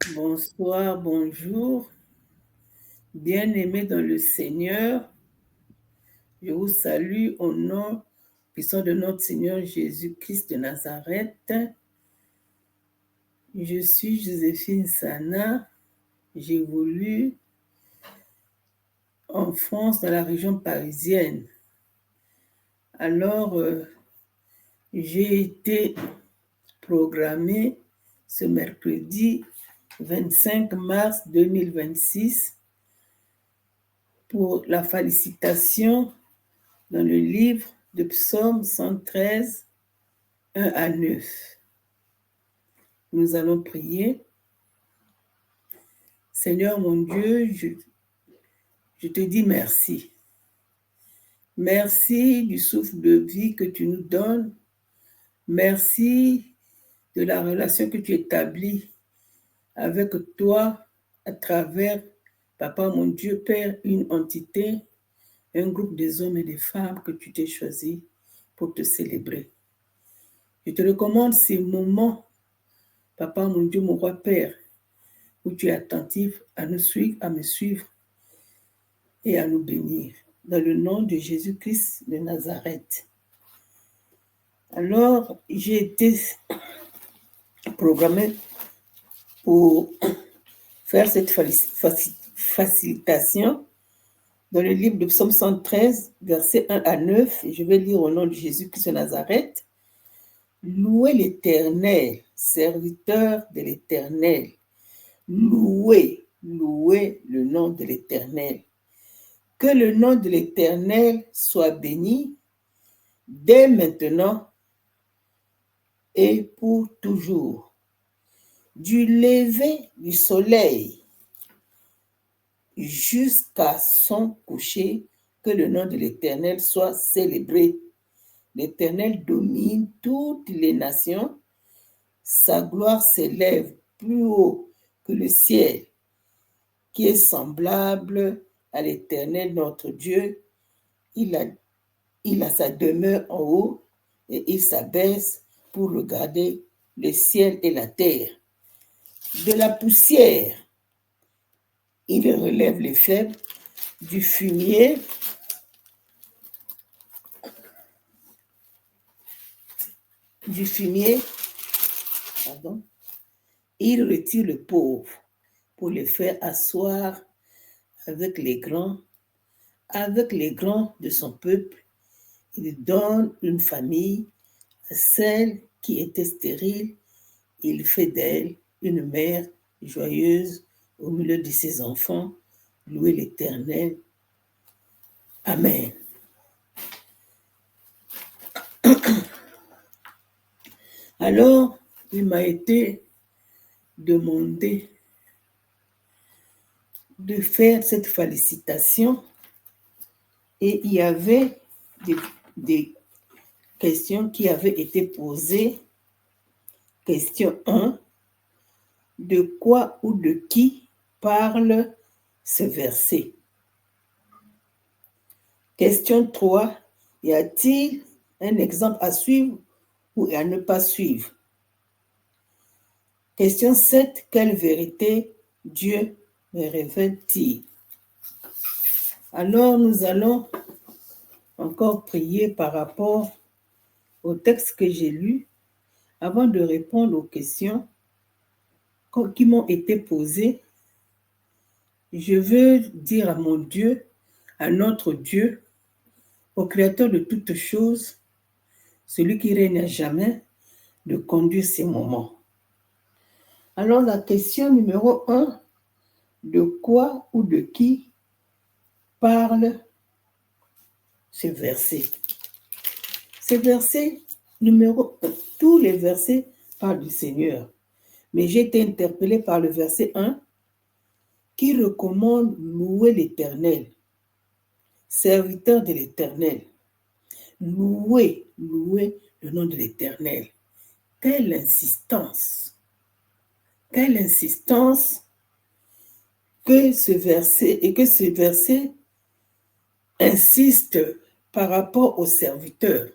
Bonsoir, bonjour, bien-aimés dans le Seigneur. Je vous salue au nom puissant de notre Seigneur Jésus-Christ de Nazareth. Je suis Joséphine Sana. J'évolue en France, dans la région parisienne. Alors, j'ai été programmée ce mercredi 25 mars 2026 pour la félicitation dans le livre de Psaume 113, 1 à 9. Nous allons prier. Seigneur mon Dieu, je te dis merci. Merci du souffle de vie que tu nous donnes. Merci de la relation que tu établis avec toi à travers, Papa mon Dieu, Père, une entité, un groupe des hommes et des femmes que tu t'es choisi pour te célébrer. Je te recommande ces moments, Papa mon Dieu, mon roi Père, où tu es attentif à nous suivre, à me suivre et à nous bénir. Dans le nom de Jésus-Christ de Nazareth. Alors, j'ai été programmée pour faire cette facilitation dans le livre de Psaume 113, versets 1 à 9. Et je vais lire au nom de Jésus-Christ de Nazareth. Louez l'Éternel, serviteur de l'Éternel. Louez le nom de l'Éternel. Que le nom de l'Éternel soit béni dès maintenant et pour toujours. Du lever du soleil jusqu'à son coucher, que le nom de l'Éternel soit célébré. L'Éternel domine toutes les nations. Sa gloire s'élève plus haut que le ciel. Qui est semblable à l'Éternel notre Dieu. Il a sa demeure en haut et il s'abaisse pour regarder le ciel et la terre. De la poussière, il relève les faibles, du fumier, il retire le pauvre pour les faire asseoir avec les grands de son peuple. Il donne une famille à celle qui était stérile. Il fait d'elle une mère joyeuse au milieu de ses enfants. Louez l'Éternel. Amen. Alors, il m'a été demandé de faire cette félicitation et il y avait des questions qui avaient été posées. Question 1. De quoi ou de qui parle ce verset? Question 3. Y a-t-il un exemple à suivre ou à ne pas suivre? Question 7. Quelle vérité Dieu me révèle-t-il? Alors nous allons encore prier par rapport au texte que j'ai lu avant de répondre aux questions qui m'ont été posées. Je veux dire à mon Dieu, à notre Dieu, au Créateur de toutes choses, celui qui règne à jamais, de conduire ces moments. Alors la question numéro 1, de quoi ou de qui parle ce verset? Ce verset numéro 1, tous les versets parlent du Seigneur. Mais j'ai été interpellée par le verset 1 qui recommande louer l'Éternel, serviteur de l'Éternel. Louer le nom de l'Éternel. Quelle insistance que ce verset insiste par rapport au serviteur.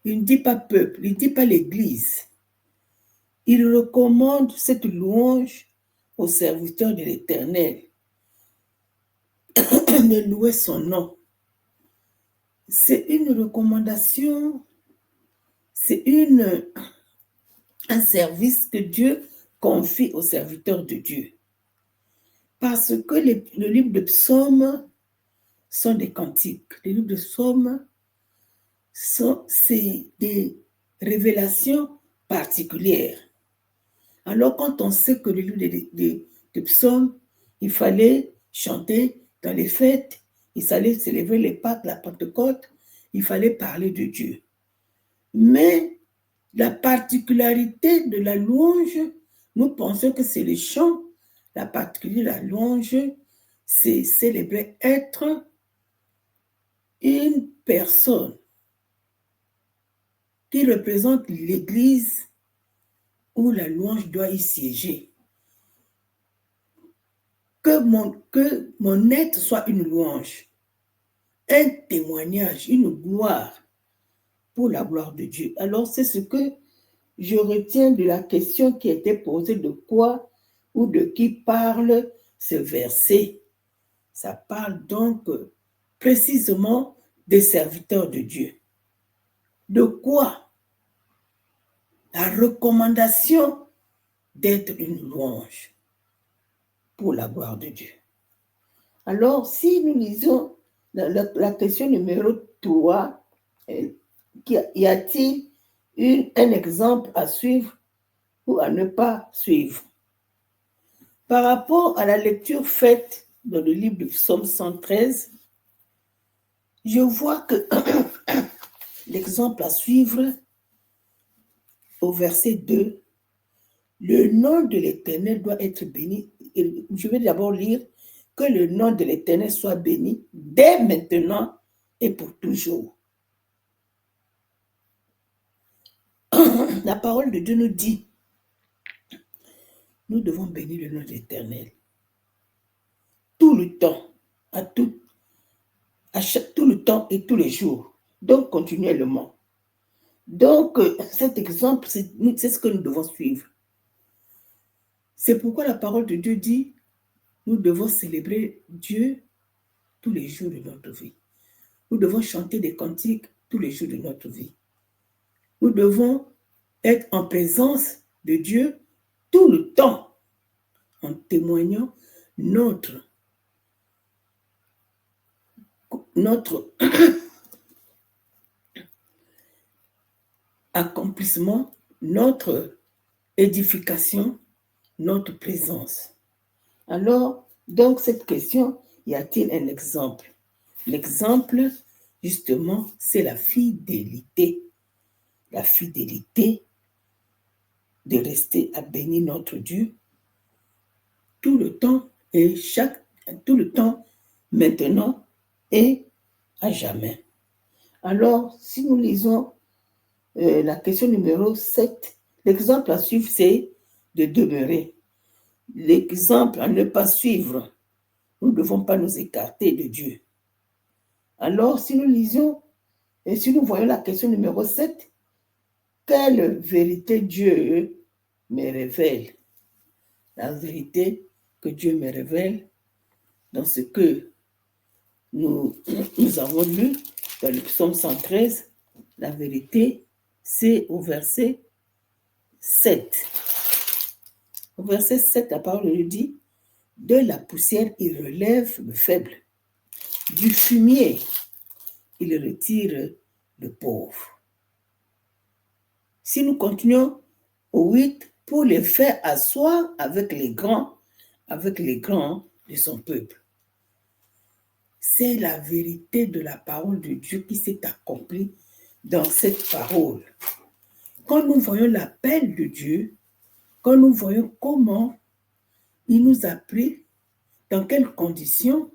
Il ne dit pas peuple, il ne dit pas l'Église. Il recommande cette louange aux serviteurs de l'Éternel de louer son nom. C'est une recommandation, c'est un service que Dieu confie aux serviteurs de Dieu. Parce que le livre de psaumes sont des cantiques. Les livres de psaumes, c'est des révélations particulières. Alors, quand on sait que le livre de psaumes, il fallait chanter dans les fêtes, il fallait célébrer les Pâques, la Pentecôte, il fallait parler de Dieu. Mais la particularité de la louange, nous pensons que c'est le chant. La particularité de la louange, c'est célébrer être une personne qui représente l'Église où la louange doit y siéger. Que mon être soit une louange, un témoignage, une gloire pour la gloire de Dieu. Alors, c'est ce que je retiens de la question qui était posée, de quoi ou de qui parle ce verset. Ça parle donc précisément des serviteurs de Dieu. De quoi? La recommandation d'être une louange pour la gloire de Dieu. Alors, si nous lisons la question numéro 3, y a-t-il un exemple à suivre ou à ne pas suivre? Par rapport à la lecture faite dans le livre de Psaume 113, je vois que l'exemple à suivre au verset 2, le nom de l'Éternel doit être béni. Je vais d'abord lire que le nom de l'Éternel soit béni dès maintenant et pour toujours. La parole de Dieu nous dit, nous devons bénir le nom de l'Éternel tout le temps, tout le temps et tous les jours, donc continuellement. Donc, cet exemple, c'est ce que nous devons suivre. C'est pourquoi la parole de Dieu dit, nous devons célébrer Dieu tous les jours de notre vie. Nous devons chanter des cantiques tous les jours de notre vie. Nous devons être en présence de Dieu tout le temps, en témoignant notre accomplissement, notre édification, notre présence. Alors, donc cette question, y a-t-il un exemple? L'exemple, justement, c'est la fidélité. La fidélité de rester à bénir notre Dieu tout le temps et tout le temps, maintenant et à jamais. Alors, si nous lisons la question numéro 7, l'exemple à suivre, c'est de demeurer. L'exemple à ne pas suivre, nous ne devons pas nous écarter de Dieu. Alors, si nous lisons et si nous voyons la question numéro 7, quelle vérité Dieu me révèle? La vérité que Dieu me révèle dans ce que nous avons lu dans le psaume 113, la vérité, c'est au verset 7. Au verset 7, la parole lui dit, de la poussière, il relève le faible. Du fumier, il retire le pauvre. Si nous continuons au 8, pour les faire asseoir avec les grands de son peuple. C'est la vérité de la parole de Dieu qui s'est accomplie dans cette parole. Quand nous voyons l'appel de Dieu, quand nous voyons comment il nous a pris, dans quelles conditions,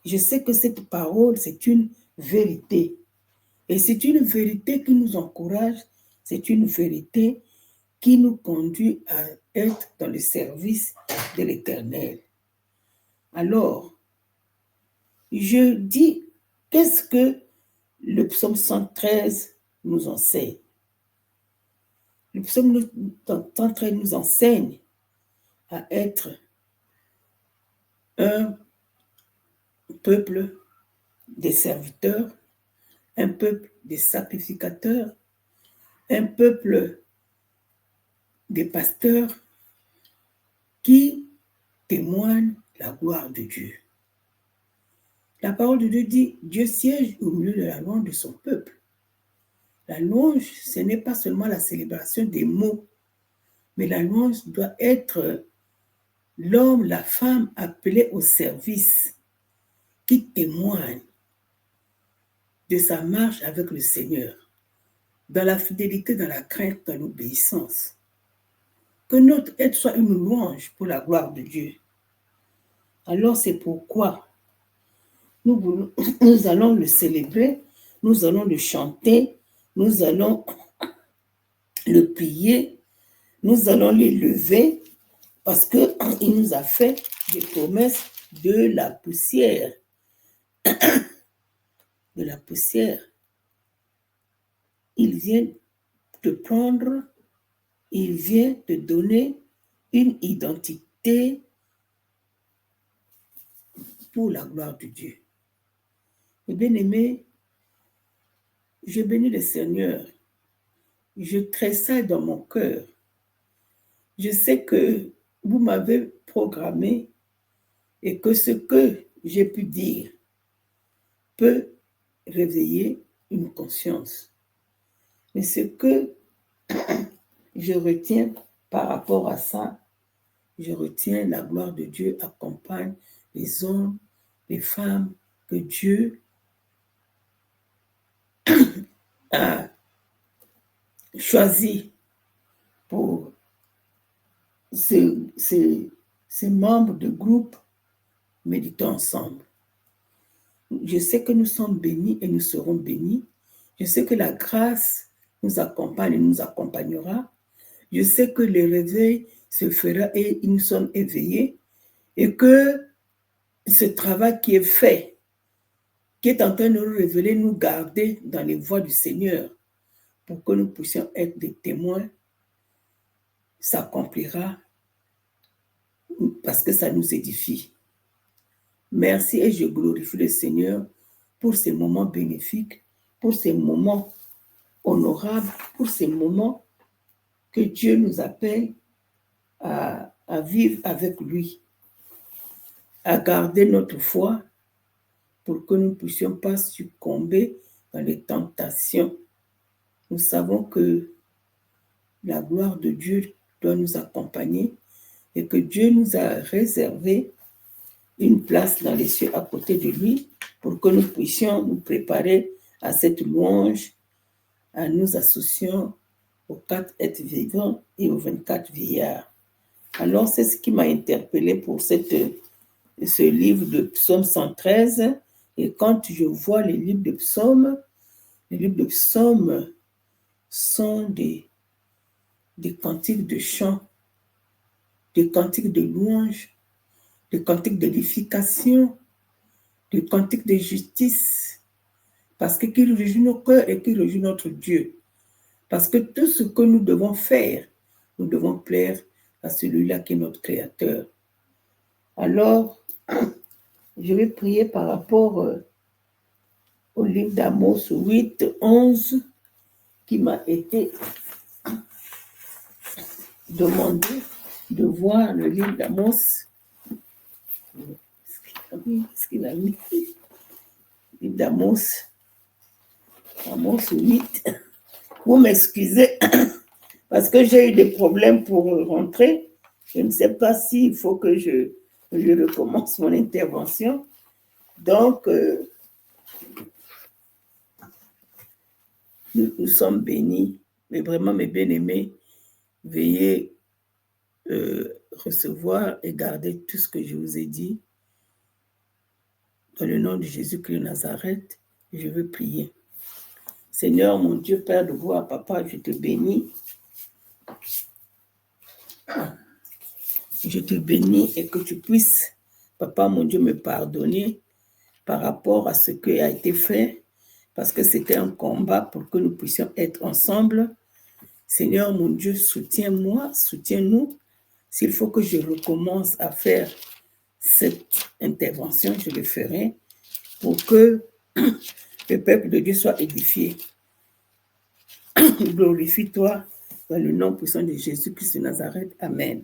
je sais que cette parole, c'est une vérité. Et c'est une vérité qui nous encourage, c'est une vérité qui nous conduit à être dans le service de l'Éternel. Alors, je dis, qu'est-ce que le psaume 113 nous enseigne? Le psaume 113 nous enseigne à être un peuple des serviteurs, un peuple des sacrificateurs, un peuple des pasteurs qui témoignent la gloire de Dieu. La parole de Dieu dit, Dieu siège au milieu de la louange de son peuple. La louange, ce n'est pas seulement la célébration des mots, mais la louange doit être l'homme, la femme appelée au service, qui témoigne de sa marche avec le Seigneur, dans la fidélité, dans la crainte, dans l'obéissance. Que notre aide soit une louange pour la gloire de Dieu. Alors c'est pourquoi nous allons le célébrer, nous allons le chanter, nous allons le prier, nous allons l'élever, parce qu'il nous a fait des promesses de la poussière. De la poussière. Il vient te prendre, il vient te donner une identité pour la gloire de Dieu. Et bien aimé, je bénis le Seigneur. Je tressaille dans mon cœur. Je sais que vous m'avez programmé et que ce que j'ai pu dire peut réveiller une conscience. Mais ce que je retiens par rapport à ça, je retiens la gloire de Dieu accompagne les hommes, les femmes que Dieu a choisi pour ces membres de groupe méditons ensemble. Je sais que nous sommes bénis et nous serons bénis. Je sais que la grâce nous accompagne et nous accompagnera. Je sais que le réveil se fera et nous sommes éveillés et que ce travail qui est fait, qui est en train de nous révéler, nous garder dans les voies du Seigneur pour que nous puissions être des témoins, s'accomplira parce que ça nous édifie. Merci et je glorifie le Seigneur pour ces moments bénéfiques, pour ces moments honorables, pour ces moments que Dieu nous appelle à vivre avec lui, à garder notre foi pour que nous ne puissions pas succomber dans les tentations. Nous savons que la gloire de Dieu doit nous accompagner et que Dieu nous a réservé une place dans les cieux à côté de lui pour que nous puissions nous préparer à cette louange, à nous associant aux 4 êtres vivants et aux 24 vieillards. Alors, c'est ce qui m'a interpellé pour ce livre de Psaume 113. Et quand je vois les livres de psaumes sont des cantiques de chant, des cantiques de louange, des cantiques d'édification, des cantiques de justice, parce que qui réjouit nos cœurs et qui réjouit notre Dieu. Parce que tout ce que nous devons faire, nous devons plaire à celui-là qui est notre Créateur. Alors, je vais prier par rapport au livre d'Amos 8, 11, qui m'a été demandé de voir le livre d'Amos. Est-ce qu'il a mis le livre d'Amos 8. Vous m'excusez parce que j'ai eu des problèmes pour rentrer. Je ne sais pas s'il faut que je recommence mon intervention. Donc, nous sommes bénis, mais vraiment, mes bien-aimés, veuillez recevoir et garder tout ce que je vous ai dit. Dans le nom de Jésus-Christ de Nazareth, je veux prier. Seigneur, mon Dieu, Père de gloire, Papa, je te bénis. Je te bénis et que tu puisses, Papa, mon Dieu, me pardonner par rapport à ce qui a été fait, parce que c'était un combat pour que nous puissions être ensemble. Seigneur, mon Dieu, soutiens-moi, soutiens-nous. S'il faut que je recommence à faire cette intervention, je le ferai pour que le peuple de Dieu soit édifié. Glorifie-toi dans le nom puissant de Jésus-Christ de Nazareth. Amen.